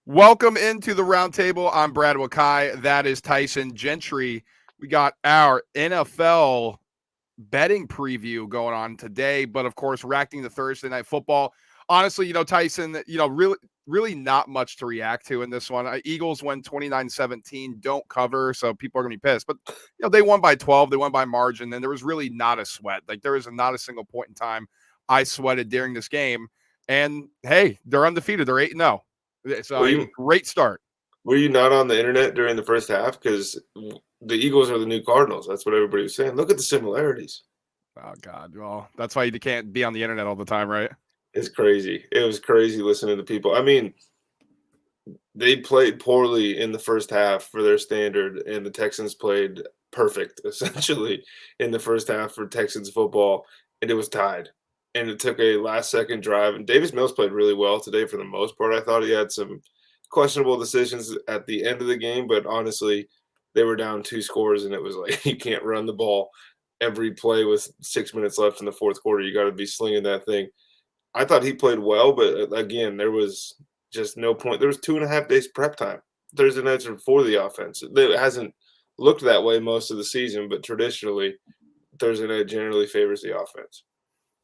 Welcome into the roundtable. I'm Brad Wakai. That is Tyson Gentry. We got our NFL betting preview going on today, but of course, reacting to Thursday night football. Honestly, Tyson, really not much to react to in this one. Eagles win 29-17, don't cover, so people are going to be pissed. But, they won by 12, they won by margin, and there was really not a sweat. Like, there was not a single point in time I sweated during this game. And, hey, they're undefeated. They're 8-0. Were So, you great start. were you not on the internet during the first half? Because the Eagles are the new Cardinals. That's what everybody was saying. Look at the similarities. Oh, God. Well, that's why you can't be on the internet all the time, right? It's crazy. It was crazy listening to people. I mean, they played poorly in the first half for their standard, and the Texans played perfect, essentially, in the first half for Texans football, and it was tied. And it took a last-second drive, and Davis Mills played really well today for the most part. I thought he had some questionable decisions at the end of the game, but honestly, they were down 2 scores, and it was like you can't run the ball every play with 6 minutes left in the fourth quarter. You gotta be slinging that thing. I thought he played well, but again, there was just no point. There was 2.5 days prep time. Thursday nights are for the offense. It hasn't looked that way most of the season, but traditionally, Thursday night generally favors the offense.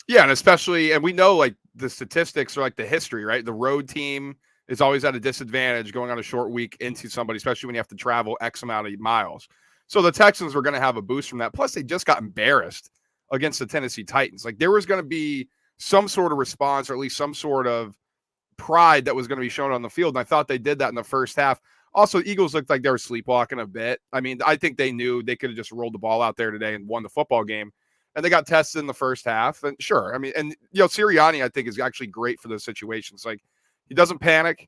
Yeah, and especially, and we know like the statistics are like the history, right? The road team is always at a disadvantage going on a short week into somebody, especially when you have to travel X amount of miles. So the Texans were going to have a boost from that. Plus, they just got embarrassed against the Tennessee Titans. Like there was going to be some sort of response, or at least some sort of pride that was going to be shown on the field. And I thought they did that in the first half. Also, Eagles looked like they were sleepwalking a bit. I mean, I think they knew they could have just rolled the ball out there today and won the football game. And they got tested in the first half. And sure, I mean, and Sirianni, I think, is actually great for those situations. Like he doesn't panic.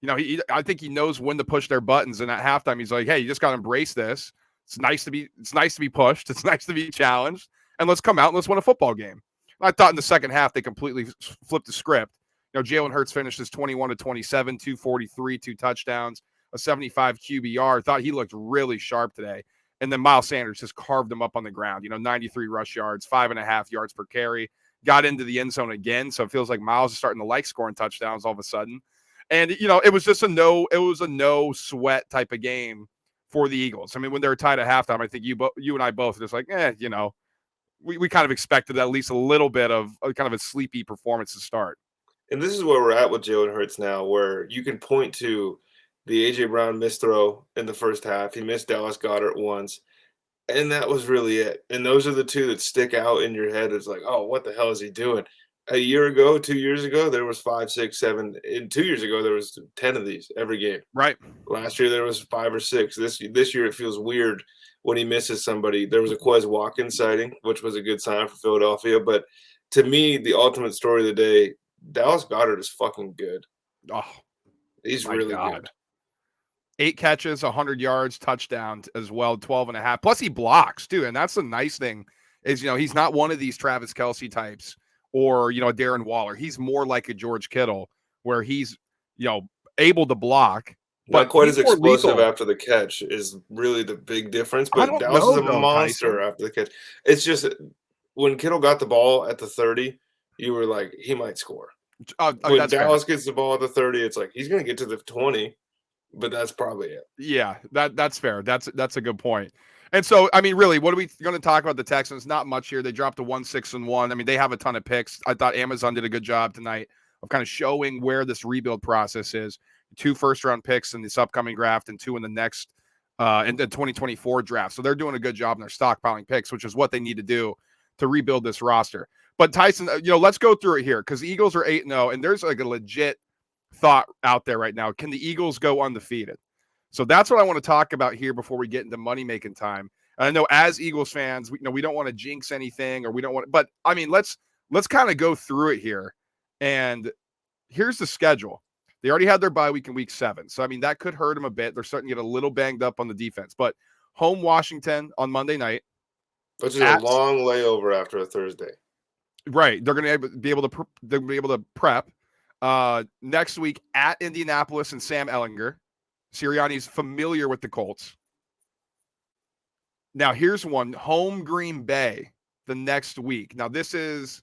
I think he knows when to push their buttons. And at halftime, he's like, "Hey, you just got to embrace this. It's nice to be pushed. It's nice to be challenged, and let's come out and let's win a football game." And I thought in the second half they completely flipped the script. Jalen Hurts finishes 21-27, 243, 2 touchdowns, a 75 QBR. Thought he looked really sharp today. And then Miles Sanders just carved him up on the ground. 93 rush yards, 5.5 yards per carry. Got into the end zone again, so it feels like Miles is starting to like scoring touchdowns all of a sudden. And it was just it was a no sweat type of game for the Eagles. I mean, when they were tied at halftime, I think you and I both were just like, we kind of expected at least a little bit of kind of a sleepy performance to start. And this is where we're at with Jalen Hurts now, where you can point to the A.J. Brown missed throw in the first half. He missed Dallas Goedert once, and that was really it. And those are the two that stick out in your head. It's like, oh, what the hell is he doing? A year ago, 2 years ago, there was 5, 6, 7. And 2 years ago, there was 10 of these every game. Right. Last year, there was 5 or 6. This year, it feels weird when he misses somebody. There was a Quez Watkins sighting, which was a good sign for Philadelphia. But to me, the ultimate story of the day, Dallas Goedert is fucking good. Oh, He's my really God. good. 8 catches, 100 yards, touchdown as well, 12.5. Plus he blocks too. And that's the nice thing is, he's not one of these Travis Kelce types or, a Darren Waller. He's more like a George Kittle where he's, able to block, Not but quite he's as more explosive lethal. after the catch is really the big difference. I But don't Dallas is know a though, monster Tyson. after the catch. It's just when Kittle got the ball at the 30, you were like, he might score. When That's fair. Dallas gets the ball at the 30, it's like he's going to get to the 20, but that's probably it. Yeah, that's fair. That's a good point. And so, I mean, really, what are we going to talk about the Texans? Not much here. They dropped to 1-6-1. I mean, they have a ton of picks. I thought Amazon did a good job tonight of kind of showing where this rebuild process is. 2 first-round picks in this upcoming draft and 2 in the next in the 2024 draft. So they're doing a good job in their stockpiling picks, which is what they need to do to rebuild this roster. But Tyson, let's go through it here because the Eagles are 8-0, and there's like a legit thought out there right now. Can the Eagles go undefeated? So that's what I want to talk about here before we get into money making time. And I know as Eagles fans, we don't want to jinx anything or we don't want, but I mean, let's kind of go through it here. And here's the schedule. They already had their bye week in week 7. So, I mean, that could hurt them a bit. They're starting to get a little banged up on the defense, but home Washington on Monday night. Which is a At, long layover after a Thursday. right. They're going to be able to prep. Next week at Indianapolis and Sam Ellinger. Sirianni's familiar with the Colts. Now, here's one. Home Green Bay the next week. Now, this is,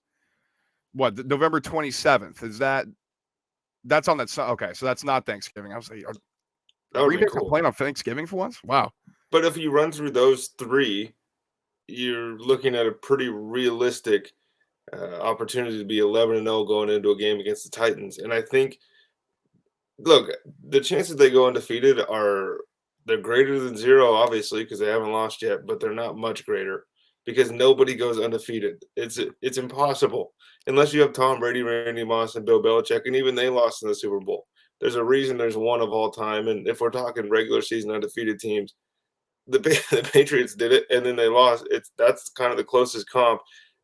November 27th. Is that That's on that. Okay, so that's not Thanksgiving. I was like, That would Green be Bay cool. playing on Thanksgiving for once? Wow. But if you run through those three, you're looking at a pretty realistic opportunity to be 11-0 going into a game against the Titans. And I think, look, the chances they go undefeated they're greater than zero, obviously, because they haven't lost yet, but they're not much greater because nobody goes undefeated. It's impossible unless you have Tom Brady, Randy Moss, and Bill Belichick, and even they lost in the Super Bowl. There's a reason there's one of all time, and if we're talking regular season undefeated teams, the Patriots did it, and then they lost. That's kind of the closest comp.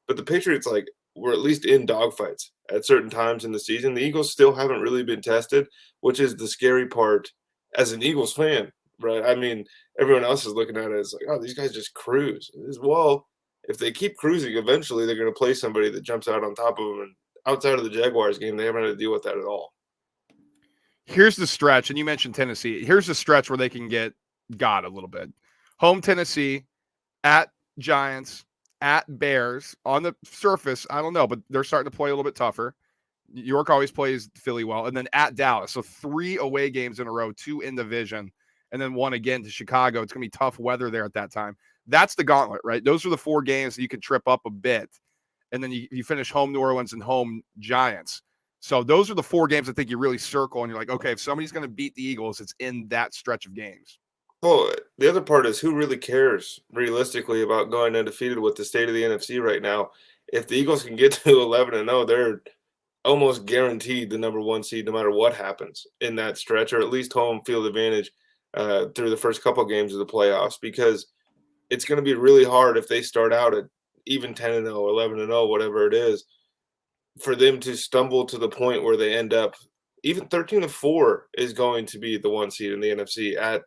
But the Patriots were at least in dogfights at certain times in the season. The Eagles still haven't really been tested, which is the scary part as an Eagles fan, right? I mean, everyone else is looking at it as like, oh, these guys just cruise. Well, if they keep cruising, eventually they're going to play somebody that jumps out on top of them. And outside of the Jaguars game, they haven't had to deal with that at all. Here's the stretch, and you mentioned Tennessee. Here's the stretch where they can get got a little bit. Home Tennessee, at Giants, at Bears. On the surface, I don't know, but they're starting to play a little bit tougher. New York always plays Philly well, and then at Dallas. So 3 away games in a row, 2 in division, and then 1 again to Chicago. It's going to be tough weather there at that time. That's the gauntlet, right? Those are the 4 games that you can trip up a bit, and then you finish home New Orleans and home Giants. So those are the 4 games I think you really circle, and you're like, okay, if somebody's going to beat the Eagles, it's in that stretch of games. Well, the other part is who really cares realistically about going undefeated with the state of the NFC right now. If the Eagles can get to 11-0, they're almost guaranteed the number 1 seed no matter what happens in that stretch, or at least home field advantage through the first couple games of the playoffs, because it's going to be really hard if they start out at even 10-0, 11-0, whatever it is, for them to stumble to the point where they end up even 13-4 is going to be the 1 seed in the NFC at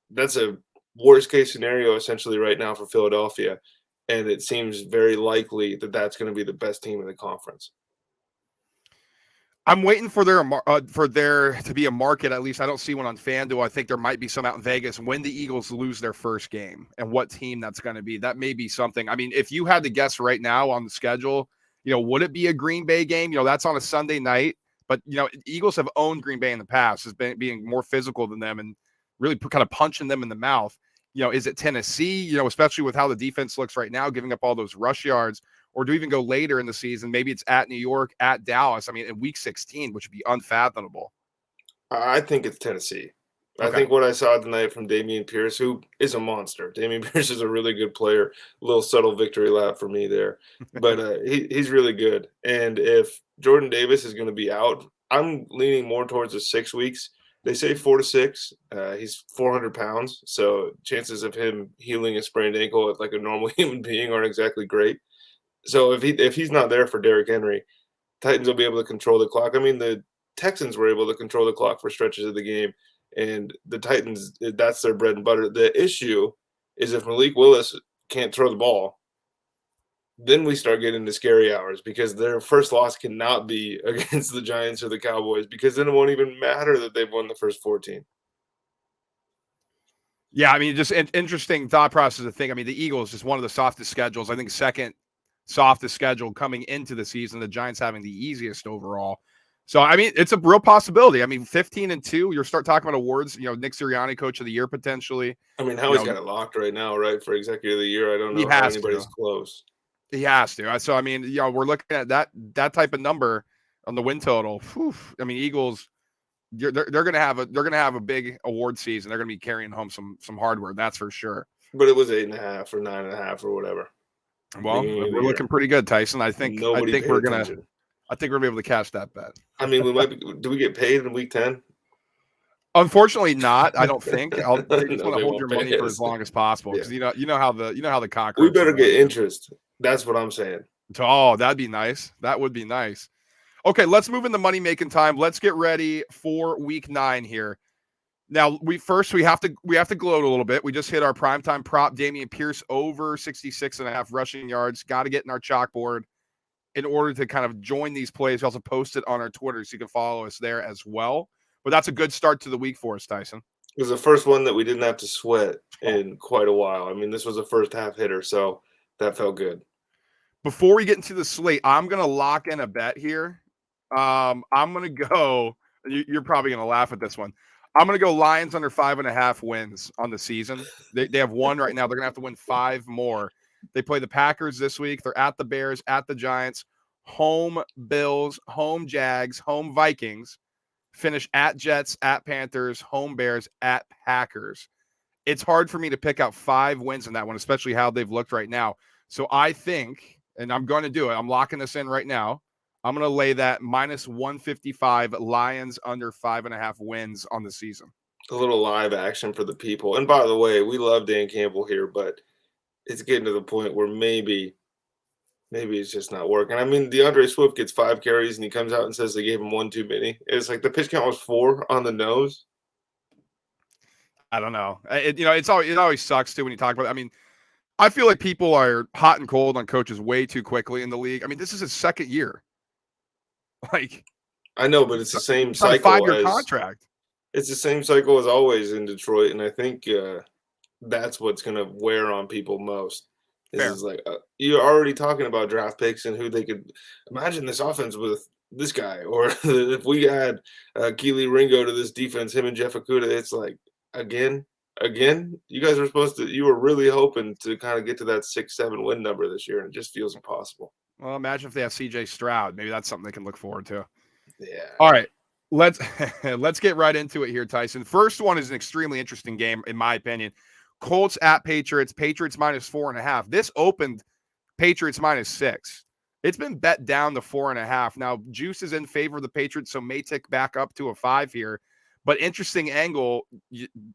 that's a worst case scenario essentially right now for Philadelphia, and it seems very likely that that's going to be the best team in the conference. I'm waiting for there to be a market. At least I don't see one on FanDuel. I think there might be some out in Vegas when the Eagles lose their first game and what team that's going to be. That may be something. I mean, if you had to guess right now on the schedule, would it be a Green Bay game? That's on a Sunday night. But Eagles have owned Green Bay in the past as being more physical than them and really kind of punching them in the mouth. Is it Tennessee? Especially with how the defense looks right now, giving up all those rush yards. Or do we even go later in the season? Maybe it's at New York, at Dallas. I mean, in week 16, which would be unfathomable. I think it's Tennessee. Okay. I think what I saw tonight from Dameon Pierce, who is a monster. Dameon Pierce is a really good player. A little subtle victory lap for me there. But he's really good. And if Jordan Davis is going to be out, I'm leaning more towards the 6 weeks. They say 4 to 6. He's 400 pounds. So chances of him healing a sprained ankle like a normal human being aren't exactly great. So if he's not there for Derrick Henry, Titans will be able to control the clock. I mean, the Texans were able to control the clock for stretches of the game, and the Titans, that's their bread and butter. The issue is if Malik Willis can't throw the ball, then we start getting into scary hours because their first loss cannot be against the Giants or the Cowboys, because then it won't even matter that they've won the first 14. Yeah, I mean, just interesting thought process to think. I mean, the Eagles is one of the softest schedules. I think second softest schedule coming into the season. The Giants having the easiest overall. So, I mean, it's a real possibility. I mean, 15-2, you'll start talking about awards, Nick Sirianni, coach of the year, potentially. I mean, Howie's got it locked right now, right, for executive of the year. I don't know how anybody's close. He has to. So, I mean, we're looking at that type of number on the win total. Whew. I mean, Eagles, they're going to have a big award season. They're going to be carrying home some hardware. That's for sure. But it was 8.5 or 9.5 or whatever. Well, we're looking pretty good, Tyson. I think we're gonna be able to cash that bet. I mean, do we get paid in week 10? Unfortunately, not. I don't think. They just want to hold your money for as long as possible because you know how the cockroach. We better get interest. That's what I'm saying. Oh, that'd be nice. That would be nice. Okay, let's move into money making time. Let's get ready for week 9 here. Now, we have to gloat a little bit. We just hit our primetime prop, Dameon Pierce, over 66.5 rushing yards. Got to get in our chalkboard in order to kind of join these plays. We also post it on our Twitter, so you can follow us there as well. But that's a good start to the week for us, Tyson. It was the first one that we didn't have to sweat in quite a while. I mean, this was a first half hitter, so that felt good. Before we get into the slate, I'm going to lock in a bet here. I'm gonna go. You're probably gonna laugh at this one. I'm gonna go Lions under 5.5 wins on the season. They have one right now. They're gonna have to win 5 more. They play the Packers this week. They're at the Bears, at the Giants, home Bills, home Jags, home Vikings. Finish at Jets, at Panthers, home Bears, at Packers. It's hard for me to pick out 5 wins in that one, especially how they've looked right now. So I think, and I'm going to do it. I'm locking this in right now. I'm going to lay that minus 155 Lions under 5.5 wins on the season. A little live action for the people. And by the way, we love Dan Campbell here, but it's getting to the point where maybe it's just not working. I mean, DeAndre Swift gets 5 carries and he comes out and says they gave him 1 too many. It's like the pitch count was 4 on the nose. I don't know. It always sucks too when you talk about it. I mean, I feel like people are hot and cold on coaches way too quickly in the league. I mean, this is his second year. Like, I know, but it's the same it's not a cycle 5-year contract. It's the same cycle as always in Detroit, and I think that's what's going to wear on people most. Is like you're already talking about draft picks and who they could imagine this offense with this guy, or if we had Keely Ringo to this defense, him and Jeff Okudah. It's like again, you guys you were really hoping to kind of get to that 6-7 win number this year, and it just feels impossible. Well, imagine if they have CJ Stroud. Maybe that's something they can look forward to. Yeah. All right. Let's get right into it here, Tyson. First one is an extremely interesting game, in my opinion. Colts at Patriots. Patriots minus 4.5. This opened Patriots minus 6. It's been bet down to 4.5. Now, juice is in favor of the Patriots, so may tick back up to a 5 here. But interesting angle,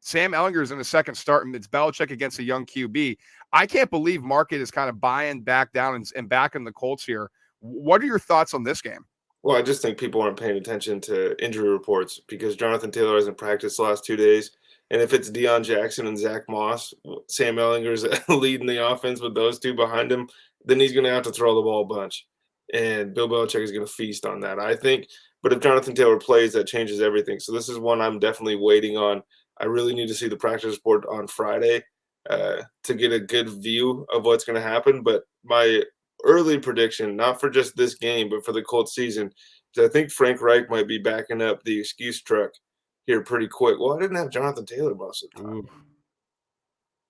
Sam Ehlinger's in the second start, and it's Belichick against a young QB. I can't believe market is kind of buying back down and backing the Colts here. What are your thoughts on this game? Well, I just think people aren't paying attention to injury reports because Jonathan Taylor hasn't practiced the last 2 days. And if it's Deion Jackson and Zach Moss, Sam Ehlinger's leading the offense with those two behind him, then he's going to have to throw the ball a bunch. And Bill Belichick is going to feast on that, I think. But if Jonathan Taylor plays, that changes everything. So this is one I'm definitely waiting on. I really need to see the practice report on Friday to get a good view of what's going to happen. But my early prediction, not for just this game, but for the Colts season, is I think Frank Reich might be backing up the excuse truck here pretty quick. Well, I didn't have Jonathan Taylor most of the time. Ooh.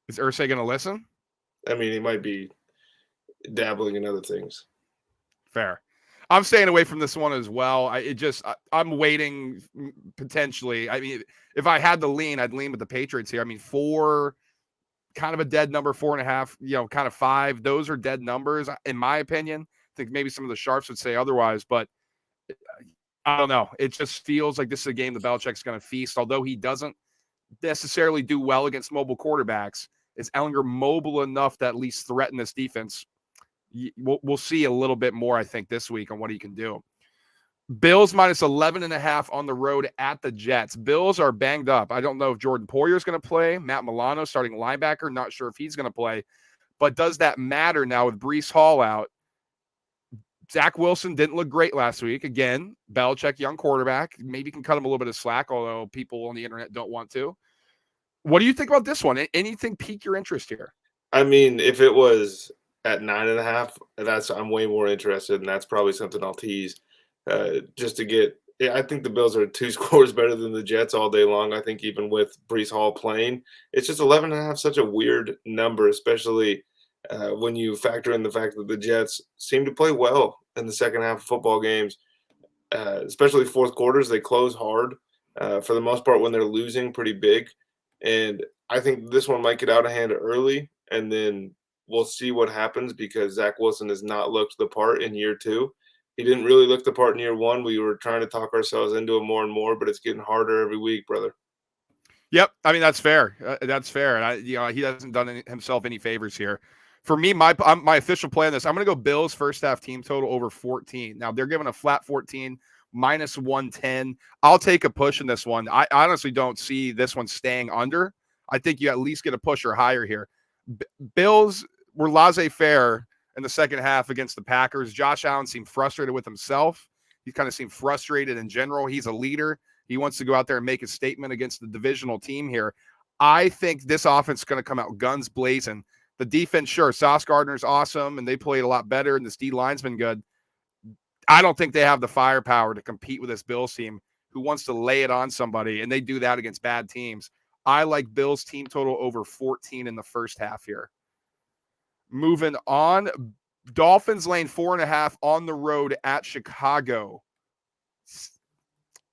Is Irsay going to listen? I mean, he might be dabbling in other things. Fair. I'm staying away from this one as well. I'm waiting potentially. I mean, if I had to lean, I'd lean with the Patriots here. I mean, 4, kind of a dead number, 4.5, kind of 5. Those are dead numbers, in my opinion. I think maybe some of the sharps would say otherwise, but I don't know. It just feels like this is a game that Belichick's going to feast, although he doesn't necessarily do well against mobile quarterbacks. Is Ehlinger mobile enough to at least threaten this defense? We'll see a little bit more, I think, this week on what he can do. Bills minus 11.5 on the road at the Jets. Bills are banged up. I don't know if Jordan Poyer is going to play. Matt Milano, starting linebacker, not sure if he's going to play. But does that matter now with Breece Hall out? Zach Wilson didn't look great last week. Again, Belichick, young quarterback. Maybe can cut him a little bit of slack, although people on the internet don't want to. What do you think about this one? Anything pique your interest here? I mean, if it was at 9.5, I'm way more interested, and that's probably something I'll tease just to get. I think the Bills are 2 scores better than the Jets all day long. I think even with Breece Hall playing, it's just 11.5, such a weird number, especially when you factor in the fact that the Jets seem to play well in the second half of football games, especially fourth quarters. They close hard for the most part when they're losing pretty big. And I think this one might get out of hand early, and then we'll see what happens because Zach Wilson has not looked the part in year 2. He didn't really look the part in year 1. We were trying to talk ourselves into it more and more, but it's getting harder every week, brother. Yep. I mean, that's fair. That's fair. And he hasn't done himself any favors here. For me, my official play on this, I'm going to go Bills first half team total over 14. Now, they're giving a flat 14, minus 110. I'll take a push in this one. I honestly don't see this one staying under. I think you at least get a push or higher here. Bills were laissez-faire in the second half against the Packers. Josh Allen seemed frustrated with himself. He kind of seemed frustrated in general. He's a leader. He wants to go out there and make a statement against the divisional team here. I think this offense is going to come out guns blazing. The defense, sure, Sauce Gardner's awesome, and they played a lot better, and this D-line's been good. I don't think they have the firepower to compete with this Bills team who wants to lay it on somebody, and they do that against bad teams. I like Bills team total over 14 in the first half here. Moving on, Dolphins laying 4.5 on the road at Chicago.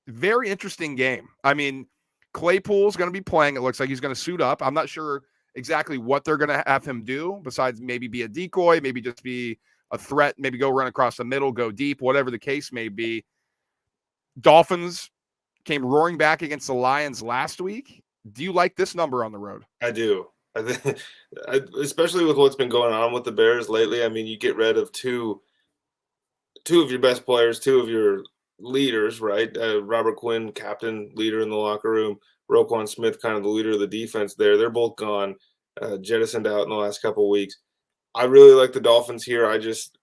Very interesting game. I mean, Claypool's going to be playing. It looks like he's going to suit up. I'm not sure exactly what they're going to have him do besides maybe be a decoy, maybe just be a threat, maybe go run across the middle, go deep, whatever the case may be. Dolphins came roaring back against the Lions last week. Do you like this number on the road? I do. I think, especially with what's been going on with the Bears lately. I mean, you get rid of two of your best players, two of your leaders, right? Robert Quinn, captain, leader in the locker room. Roquan Smith, kind of the leader of the defense there. They're both gone, jettisoned out in the last couple of weeks. I really like the Dolphins here.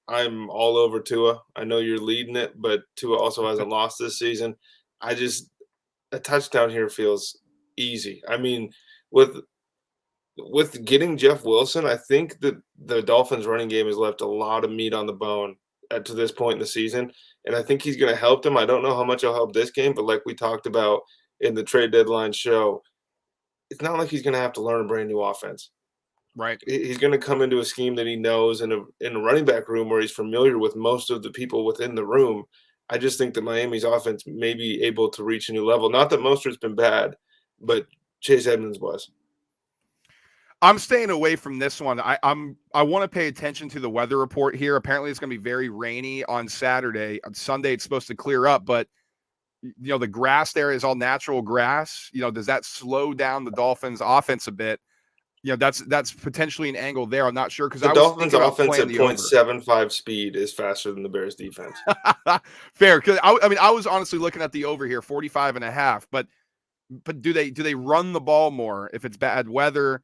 I'm all over Tua. I know you're leading it, but Tua also hasn't lost this season. A touchdown here feels easy. I mean, with getting Jeff Wilson, I think that the Dolphins running game has left a lot of meat on the bone to this point in the season. And I think he's going to help them. I don't know how much he'll help this game, but like we talked about in the trade deadline show, it's not like he's going to have to learn a brand new offense. Right. He's going to come into a scheme that he knows in a running back room where he's familiar with most of the people within the room. I just think that Miami's offense may be able to reach a new level. Not that Mostert's been bad, but Chase Edmonds was. I'm staying away from this one. I want to pay attention to the weather report here. Apparently, it's going to be very rainy on Saturday. On Sunday, it's supposed to clear up, but the grass there is all natural grass. Does that slow down the Dolphins' offense a bit? That's potentially an angle there. I'm not sure because the Dolphins' offense at .75 speed is faster than the Bears' defense. Fair, because I was honestly looking at the over here, 45.5. But do they run the ball more if it's bad weather?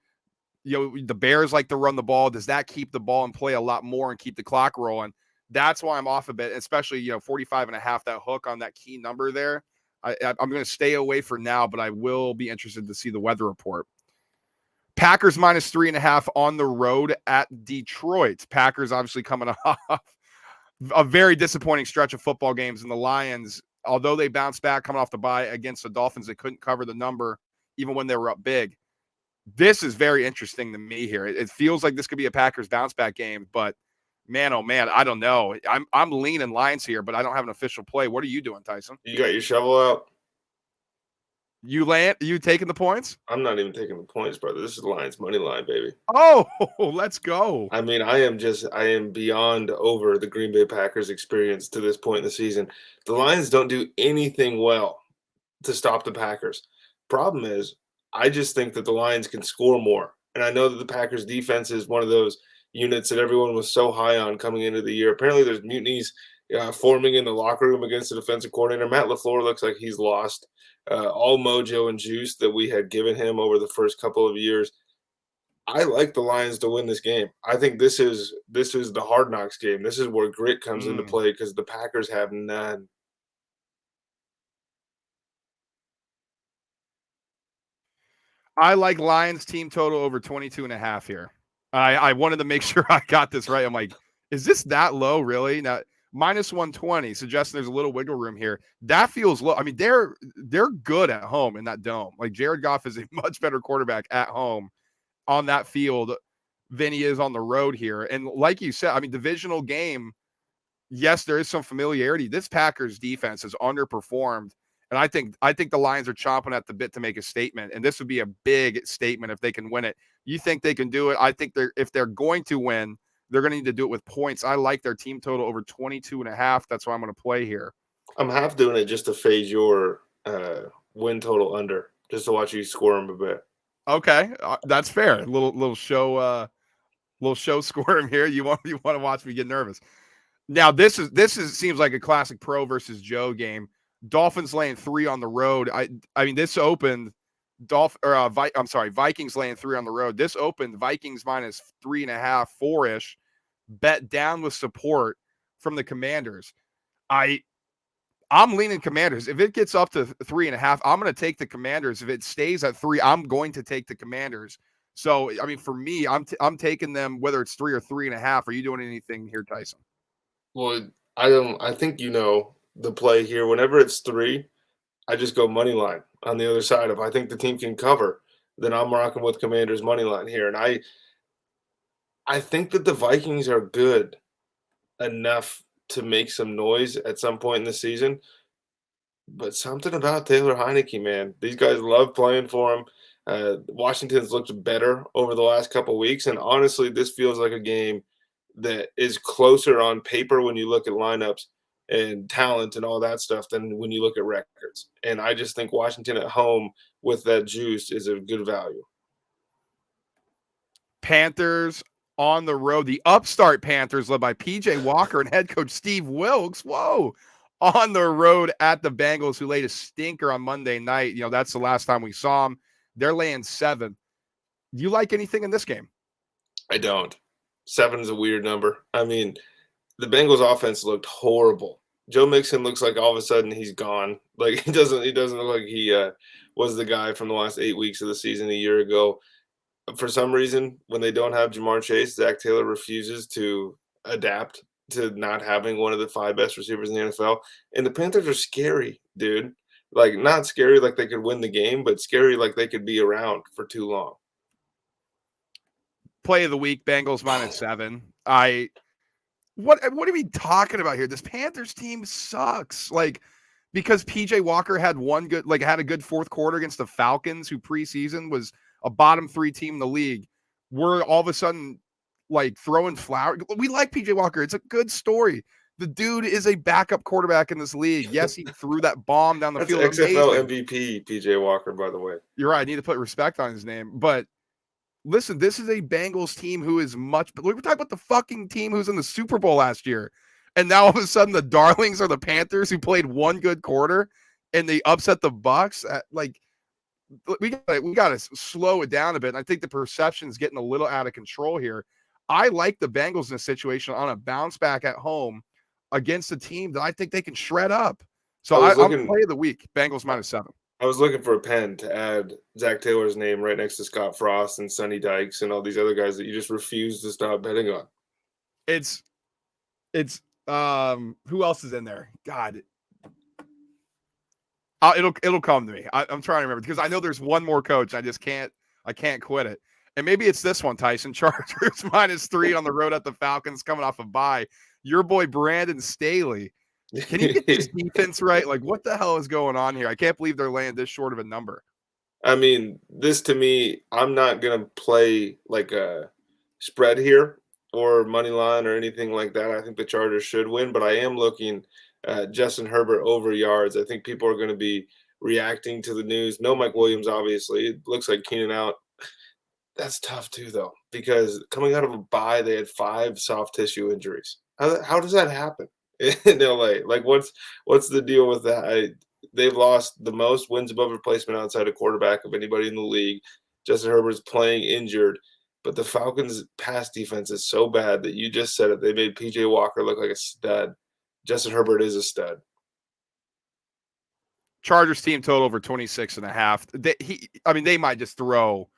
The Bears like to run the ball. Does that keep the ball in play a lot more and keep the clock rolling? That's why I'm off a bit, especially 45.5. That hook on that key number there. I'm going to stay away for now, but I will be interested to see the weather report. Packers -3.5 on the road at Detroit. Packers obviously coming off a very disappointing stretch of football games, and the Lions, although they bounced back coming off the bye against the Dolphins, they couldn't cover the number even when they were up big. This is very interesting to me here. It feels like this could be a Packers bounce back game, but man, oh man, I don't know. I'm leaning Lions here, but I don't have an official play. What are you doing, Tyson? You got your shovel out? You taking the points? I'm not even taking the points, brother. This is Lions money line, baby. Oh, let's go. I mean, I am beyond over the Green Bay Packers experience to this point in the season. The Lions don't do anything well to stop the Packers. Problem is, I just think that the Lions can score more. And I know that the Packers defense is one of those units that everyone was so high on coming into the year. Apparently there's mutinies forming in the locker room against the defensive coordinator. Matt LaFleur looks like he's lost all mojo and juice that we had given him over the first couple of years. I like the Lions to win this game. I think this is the hard knocks game. This is where grit comes into play because the Packers have none. I like Lions team total over 22.5 here. I wanted to make sure I got this right. I'm like, is this that low, really? Now, -120, suggesting there's a little wiggle room here. That feels low. I mean, they're good at home in that dome. Like, Jared Goff is a much better quarterback at home on that field than he is on the road here. And like you said, I mean, divisional game, yes, there is some familiarity. This Packers defense has underperformed. And I think the Lions are chomping at the bit to make a statement. And this would be a big statement if they can win it. You think they can do it? I think if they're going to win, they're going to need to do it with points. I like their team total over 22.5. That's why I'm going to play here. I'm half doing it just to fade your win total under, just to watch you score them a bit. Okay, that's fair. Little show score here. You want to watch me get nervous. Now this seems like a classic Pro versus Joe game. Dolphins laying 3 on the road. I mean, this opened Vikings laying 3 on the road. This opened Vikings -3.5, 4-ish. Bet down with support from the Commanders. I'm leaning Commanders. If it gets up to 3.5, I'm going to take the Commanders. If it stays at 3, I'm going to take the Commanders. So, I mean, for me, I'm taking them whether it's 3 or 3.5. Are you doing anything here, Tyson? Well, I think the play here. Whenever it's 3, I just go money line on the other side. If I think the team can cover, then I'm rocking with Commanders money line here. And I think that the Vikings are good enough to make some noise at some point in the season. But something about Taylor Heineke, man. These guys love playing for him. Washington's looked better over the last couple weeks, and honestly, this feels like a game that is closer on paper when you look at lineups and talent and all that stuff than when you look at records. And I just think Washington at home with that juice is a good value. Panthers on the road. The upstart Panthers, led by PJ Walker and head coach Steve Wilkes. Whoa. On the road at the Bengals, who laid a stinker on Monday night. That's the last time we saw them. They're laying 7. Do you like anything in this game? I don't. 7 is a weird number. I mean, the Bengals offense looked horrible. Joe Mixon looks like all of a sudden he's gone. Like he doesn't look like he was the guy from the last 8 weeks of the season a year ago. For some reason, when they don't have Jamar Chase, Zach Taylor refuses to adapt to not having one of the 5 best receivers in the NFL. And the Panthers are scary, dude. Like not scary like they could win the game, but scary like they could be around for too long. Play of the week, Bengals -7. What are we talking about here? This Panthers team sucks. Like, because PJ Walker had a good fourth quarter against the Falcons, who preseason was a bottom 3 team in the league. We're all of a sudden like throwing flowers. We like PJ Walker. It's a good story. The dude is a backup quarterback in this league. Yes, he threw that bomb down the That's field. XFL Amazing. MVP PJ Walker, by the way. You're right. I need to put respect on his name. But listen, this is a Bengals team who is much. We're talking about the fucking team who's in the Super Bowl last year. And now all of a sudden the darlings are the Panthers, who played one good quarter and they upset the Bucks. We got to slow it down a bit. And I think the perception is getting a little out of control here. I like the Bengals in a situation on a bounce back at home against a team that I think they can shred up. So I'm play of the week, Bengals -7. I was looking for a pen to add Zach Taylor's name right next to Scott Frost and Sonny Dykes and all these other guys that you just refuse to stop betting on. It's who else is in there? God, it'll come to me. I'm trying to remember because I know there's one more coach. I can't quit it. And maybe it's this one, Tyson. Chargers -3 on the road at the Falcons, coming off a bye. Your boy Brandon Staley. Can you get this defense right? Like, what the hell is going on here? I can't believe they're laying this short of a number. I mean, this to me, I'm not gonna play like a spread here or money line or anything like that. I think the Chargers should win, but I am looking at Justin Herbert over yards. I think people are going to be reacting to the news. No Mike Williams, obviously. It looks like Keenan out. That's tough too, though, because coming out of a bye, they had 5 soft tissue injuries. How does that happen in LA? Like, what's the deal with that? They've lost the most wins above replacement outside of quarterback of anybody in the league. Justin Herbert's playing injured, but the Falcons' pass defense is so bad that you just said it. They made PJ Walker look like a stud. Justin Herbert is a stud. Chargers team total over 26.5. They might just throw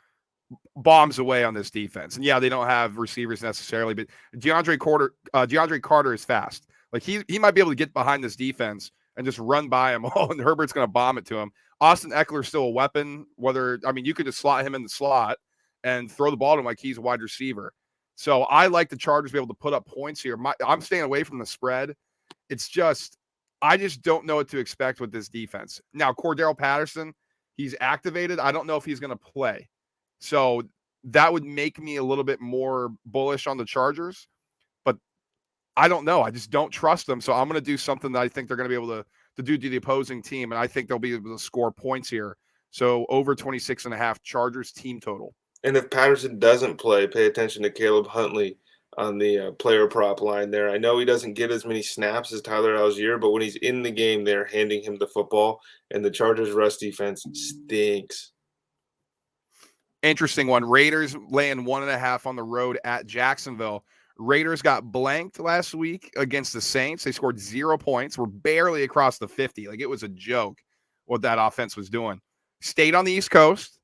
bombs away on this defense. And yeah, they don't have receivers necessarily, but DeAndre Carter is fast. Like he might be able to get behind this defense and just run by him all, and Herbert's going to bomb it to him. Austin Eckler's still a weapon. You could just slot him in the slot and throw the ball to him like he's a wide receiver. So I like the Chargers to be able to put up points here. I'm staying away from the spread. It's just, I just don't know what to expect with this defense. Now, Cordero Patterson, he's activated. I don't know if he's going to play. So that would make me a little bit more bullish on the Chargers. But I don't know. I just don't trust them. So I'm going to do something that I think they're going to be able to do to the opposing team. And I think they'll be able to score points here. So over 26.5 Chargers team total. And if Patterson doesn't play, pay attention to Caleb Huntley on the player prop line there. I know he doesn't get as many snaps as Tyler Algier, but when he's in the game, they're handing him the football, and the Chargers' rush defense stinks. Interesting one. Raiders laying 1.5 on the road at Jacksonville. Raiders got blanked last week against the Saints. They scored 0 points. We're barely across the 50. Like, it was a joke what that offense was doing. Stayed on the East Coast.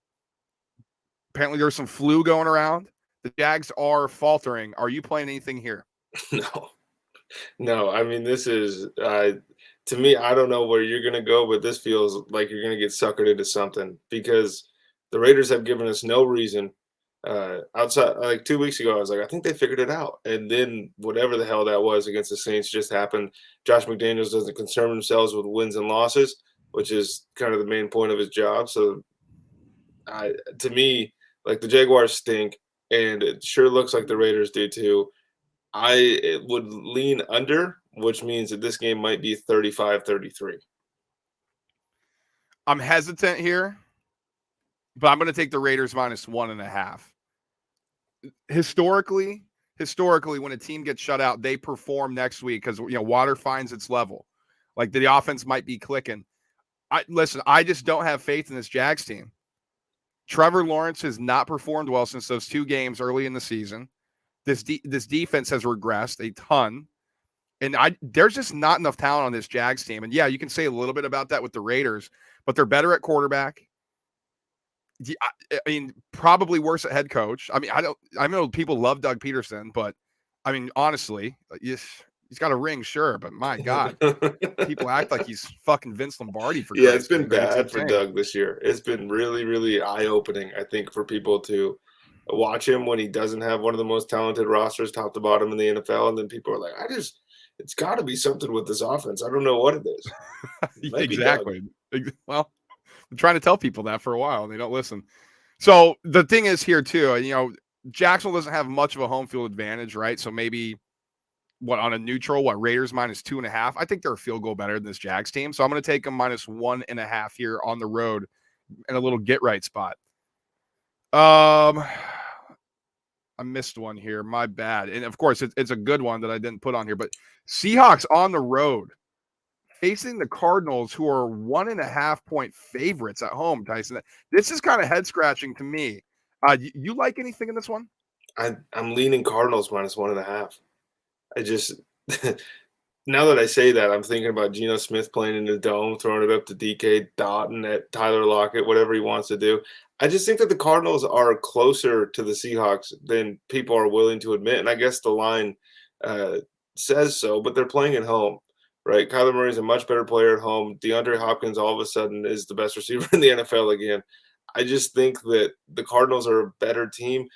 Apparently there's some flu going around. The Jags are faltering. Are you playing anything here? No. No, I mean, this is to me, I don't know where you're gonna go, but this feels like you're gonna get suckered into something because the Raiders have given us no reason. Outside, like 2 weeks ago, I was like, I think they figured it out, and then whatever the hell that was against the Saints just happened. Josh McDaniels doesn't concern themselves with wins and losses, which is kind of the main point of his job. So, to me, like the Jaguars stink, and it sure looks like the Raiders do too. I would lean under, which means that this game might be 35-33. I'm hesitant here, but I'm going to take the Raiders -1.5. Historically, when a team gets shut out, they perform next week because water finds its level. Like the offense might be clicking. I just don't have faith in this Jags team. Trevor Lawrence has not performed well since those 2 games early in the season. This defense has regressed a ton. And there's just not enough talent on this Jags team. And yeah, you can say a little bit about that with the Raiders, but they're better at quarterback. I mean, probably worse at head coach. I mean, I know people love Doug Peterson, but I mean, honestly, he's got a ring, sure, but my God, people act like he's fucking Vince Lombardi for Yeah, it's Christ's been sake. Like, it's bad for insane. Doug this year. It's been really, really eye-opening, I think, for people to watch him when he doesn't have one of the most talented rosters top to bottom in the NFL. And then people are like, it's got to be something with this offense. I don't know what it is. It might be Doug. Exactly. Well, I'm trying to tell people that for a while, and they don't listen. So the thing is here too, Jacksonville doesn't have much of a home field advantage, right? So maybe on a neutral, Raiders -2.5. I think they're a field goal better than this Jags team. So I'm going to take them -1.5 here on the road in a little get right spot. I missed one here. My bad. And of course, it's a good one that I didn't put on here, but Seahawks on the road facing the Cardinals, who are 1.5-point favorites at home, Tyson. This is kind of head scratching to me. You like anything in this one? I'm leaning Cardinals -1.5. I just now that I say that, I'm thinking about Geno Smith playing in the dome, throwing it up to DK Dotton at Tyler Lockett, whatever he wants to do. I just think that the Cardinals are closer to the Seahawks than people are willing to admit, and I guess the line uh, says so. But they're playing at home, right? Kyler Murray's a much better player at home. DeAndre Hopkins all of a sudden is the best receiver in the NFL again. I just think that the Cardinals are a better team.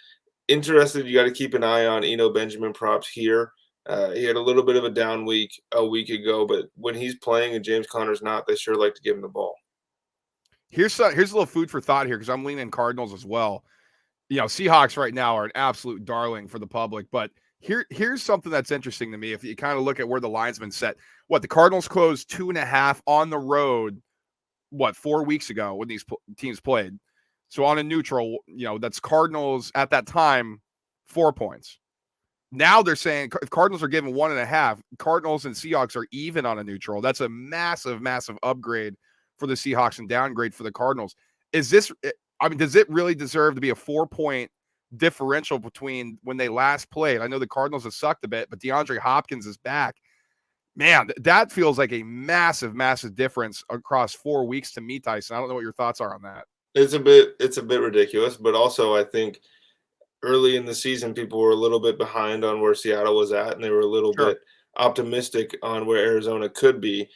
Interested, you got to keep an eye on Eno Benjamin props here. He had a little bit of a down week a week ago, but when he's playing and James Conner's not, they sure like to give him the ball. Here's a little food for thought here because I'm leaning Cardinals as well. Seahawks right now are an absolute darling for the public, but here's something that's interesting to me. If you kind of look at where the line's been set, the Cardinals closed 2.5 on the road, 4 weeks ago when these teams played. So on a neutral, that's Cardinals at that time, 4 points. Now they're saying if Cardinals are given 1.5, Cardinals and Seahawks are even on a neutral. That's a massive, massive upgrade for the Seahawks and downgrade for the Cardinals. Does it really deserve to be a 4-point differential between when they last played? I know the Cardinals have sucked a bit, but DeAndre Hopkins is back. Man, that feels like a massive, massive difference across 4 weeks to me, Tyson. I don't know what your thoughts are on that. It's a bit ridiculous, but also I think early in the season people were a little bit behind on where Seattle was at, and they were a little Sure. bit optimistic on where Arizona could be.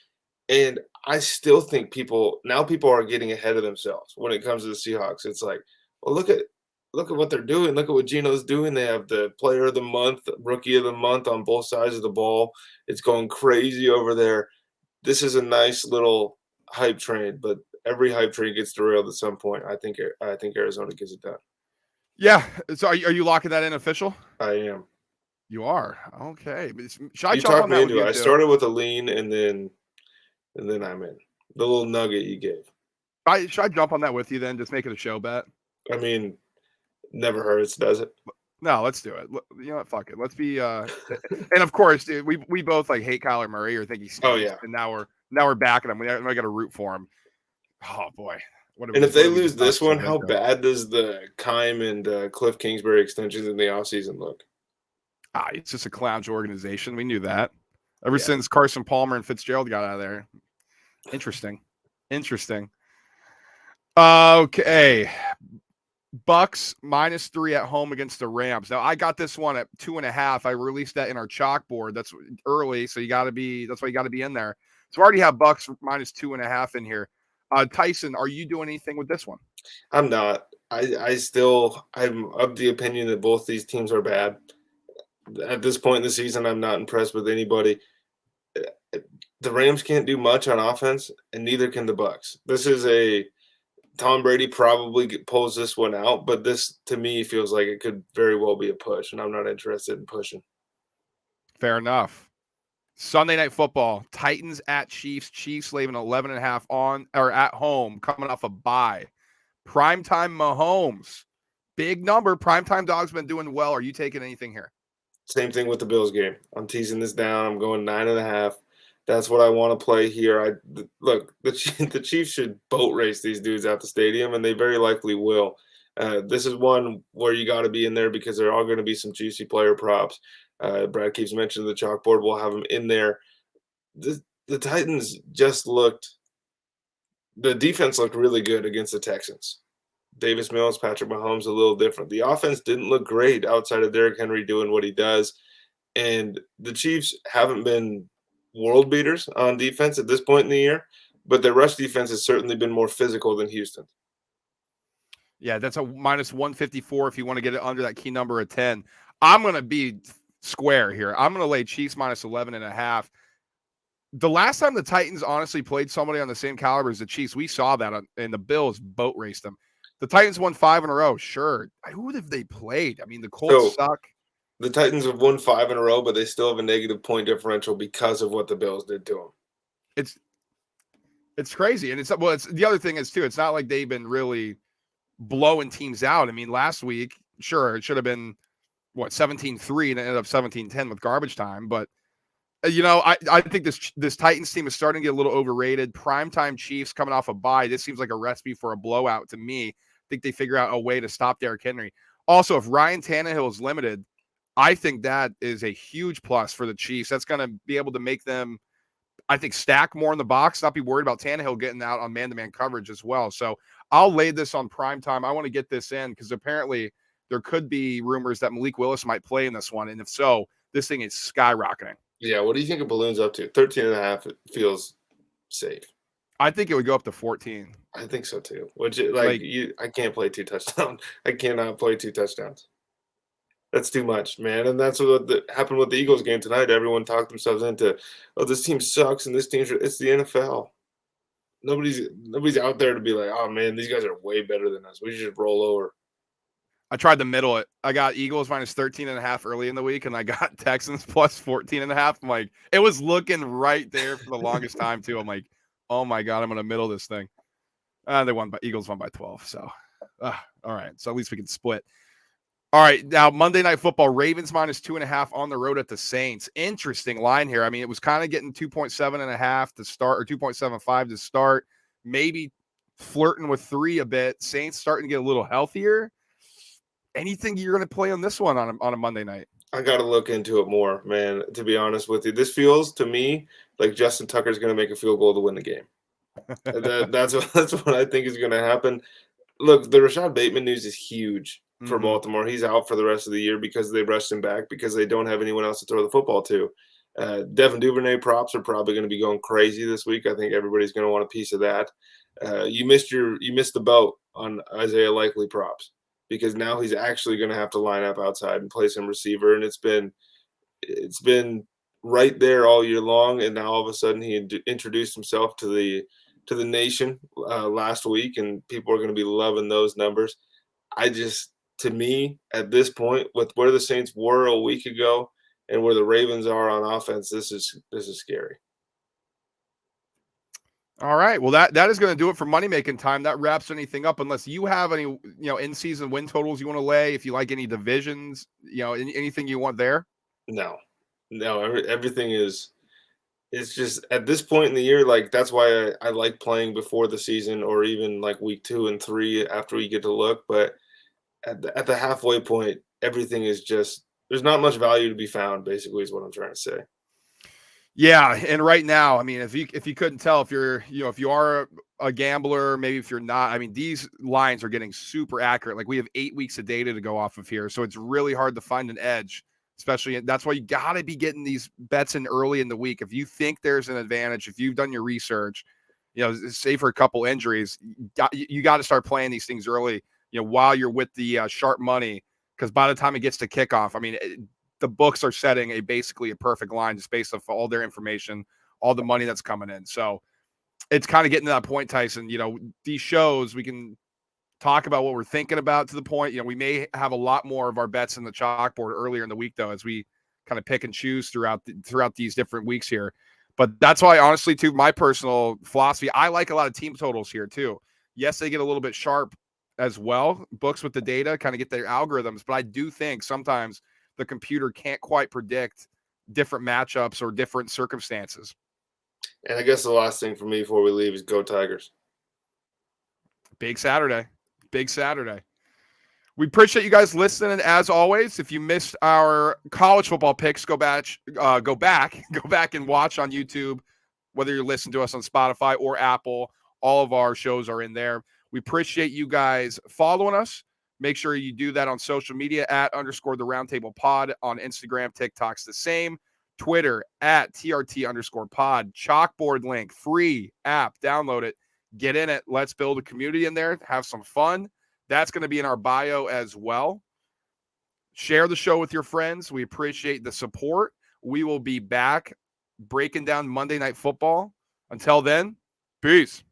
And I still think people are getting ahead of themselves when it comes to the Seahawks. It's like, well, look at what they're doing. Look at what Geno's doing. They have the player of the month, rookie of the month on both sides of the ball. It's going crazy over there. This is a nice little hype train, but every hype train gets derailed at some point. I think Arizona gets it done. Yeah. So are you locking that in official? I am. You are. Okay. Should I You jump talked on me that with into you it. I too? started with a lean, and then I'm in. The little nugget you gave. Should I jump on that with you then? Just make it a show bet. I mean, never hurts, does it? No, let's do it. You know what? Fuck it. Let's be. And of course, dude, we both hate Kyler Murray or think he Oh stinks. yeah. And now we're backing him. We got to root for him. Oh boy, And if they what have we lose just gotten this one, ourselves how into? bad does the Kime and Cliff Kingsbury extensions in the offseason look? It's just a clown's organization. We knew that ever Yeah. since Carson Palmer and Fitzgerald got out of there. Interesting. Okay. Bucks -3 at home against the Rams. Now I got this one at 2.5. I released that in our chalkboard. That's early, so that's why you got to be in there. So I already have Bucks -2.5 in here. Tyson, are you doing anything with this one? I'm not. I'm of the opinion that both these teams are bad. At this point in the season, I'm not impressed with anybody. The Rams can't do much on offense, and neither can the Bucks. This is a Tom Brady probably pulls this one out, but this to me feels like it could very well be a push, and I'm not interested in pushing. Fair enough. Sunday Night Football, Titans at Chiefs. Chiefs laying 11.5 on or at home, coming off a bye. Primetime Mahomes, big number. Primetime dog's been doing well. Are you taking anything here? Same thing with the Bills game. I'm teasing this down. I'm going 9.5. That's what I want to play here. Look, the Chiefs should boat race these dudes out the stadium, and they very likely will. This is one where you got to be in there because there are going to be some juicy player props. Brad keeps mentioning the chalkboard. We'll have them in there. The Titans just looked. The defense looked really good against the Texans. Davis Mills, Patrick Mahomes, a little different. The offense didn't look great outside of Derrick Henry doing what he does. And the Chiefs haven't been world beaters on defense at this point in the year, but their rush defense has certainly been more physical than Houston. Yeah, that's a -154 if you want to get it under that key number of 10. I'm going to be square here. I'm going to lay Chiefs -11.5. The last time the Titans honestly played somebody on the same caliber as the Chiefs, we saw that, and the Bills boat raced them. The Titans won 5 in a row. Sure. Who have they played? I mean, the Colts suck. The Titans have won 5 in a row, but they still have a negative point differential because of what the Bills did to them. It's crazy. And it's the other thing is, too, it's not like they've been really blowing teams out. I mean, last week, sure, it should have been, 17-3, and it ended up 17-10 with garbage time. But, I think this Titans team is starting to get a little overrated. Primetime Chiefs coming off a bye. This seems like a recipe for a blowout to me. I think they figure out a way to stop Derrick Henry. Also, if Ryan Tannehill is limited, I think that is a huge plus for the Chiefs. That's going to be able to make them, I think, stack more in the box, not be worried about Tannehill getting out on man-to-man coverage as well. So I'll lay this on primetime. I want to get this in because apparently there could be rumors that Malik Willis might play in this one. And if so, this thing is skyrocketing. Yeah, what do you think a balloon's up to? 13.5 feels safe. I think it would go up to 14. I think so too. I can't play 2 touchdowns. I cannot play 2 touchdowns. That's too much, man. And that's what happened with the Eagles game tonight. Everyone talked themselves into, oh, this team sucks and this team's it's the NFL. Nobody's out there to be like, oh man, these guys are way better than us. We should just roll over. I tried to middle it. I got Eagles -13.5 early in the week, and I got Texans +14.5. I'm like, it was looking right there for the longest time too. I'm like, oh my god, I'm gonna middle this thing. Eagles won by 12. So, all right. So at least we can split. All right, now Monday Night Football, Ravens -2.5 on the road at the Saints. Interesting line here. I mean, it was kind of getting 2.7.5 to start, or 2.75 to start. Maybe flirting with 3 a bit. Saints starting to get a little healthier. Anything you're going to play on this one on a Monday night? I got to look into it more, man. To be honest with you, this feels to me like Justin Tucker's going to make a field goal to win the game. That's what I think is going to happen. Look, the Rashad Bateman news is huge for Baltimore. He's out for the rest of the year because they rushed him back because they don't have anyone else to throw the football to. Devin Duvernay props are probably going to be going crazy this week. I think everybody's going to want a piece of that. You missed the boat on Isaiah Likely props because now he's actually going to have to line up outside and play some receiver, and it's been right there all year long, and now all of a sudden he introduced himself to the nation last week, and people are going to be loving those numbers. To me, at this point, with where the Saints were a week ago and where the Ravens are on offense, this is scary. All right. Well, that is going to do it for money making time. That wraps anything up. Unless you have any, in season win totals you want to lay. If you like any divisions, anything you want there. No. Everything is. It's just at this point in the year, like that's why I like playing before the season or even like week 2 and 3 after we get to look. But at the halfway point, everything is just there's not much value to be found. Basically, is what I'm trying to say. Yeah, and right now, I mean, if you couldn't tell, if you're, if you are a gambler, maybe if you're not, I mean, these lines are getting super accurate. Like we have 8 weeks of data to go off of here, so it's really hard to find an edge. Especially, that's why you got to be getting these bets in early in the week. If you think there's an advantage, if you've done your research, say for a couple injuries, you got to start playing these things early. While you're with the sharp money, because by the time it gets to kickoff, I mean, the books are setting basically a perfect line just based off all their information, all the money that's coming in. So it's kind of getting to that point, Tyson. These shows, we can talk about what we're thinking about to the point. We may have a lot more of our bets in the chalkboard earlier in the week, though, as we kind of pick and choose throughout these different weeks here. But that's why, honestly, too, my personal philosophy, I like a lot of team totals here, too. Yes, they get a little bit sharp as well. Books with the data kind of get their algorithms, but I do think sometimes the computer can't quite predict different matchups or different circumstances. And I guess the last thing for me before we leave is go Tigers. Big Saturday. Big Saturday. We appreciate you guys listening. As always, if you missed our college football picks, go back and watch on YouTube, whether you're listening to us on Spotify or Apple. All of our shows are in there. We appreciate you guys following us. Make sure you do that on social media @ the Roundtable Pod on Instagram. TikTok's the same. Twitter @ TRT_pod. Chalkboard link, free app. Download it. Get in it. Let's build a community in there. Have some fun. That's going to be in our bio as well. Share the show with your friends. We appreciate the support. We will be back breaking down Monday Night Football. Until then, peace.